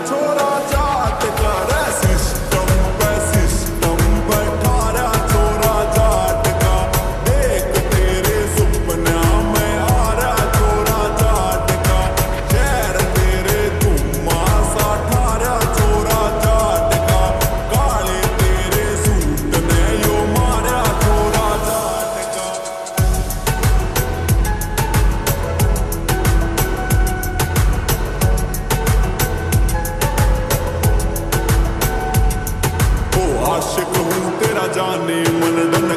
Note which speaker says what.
Speaker 1: छोरा जाट का रे सिस्टम बैठा रहा छोरा जाट का देख तेरे सुपना में आ रहा छोरा जाट का शहर तेरे घुमा सा ठारा छोरा जाट का काले तेरे सूट ने यो मारा छोरा जाट का। आशिक हूँ तेरा जाने मन डन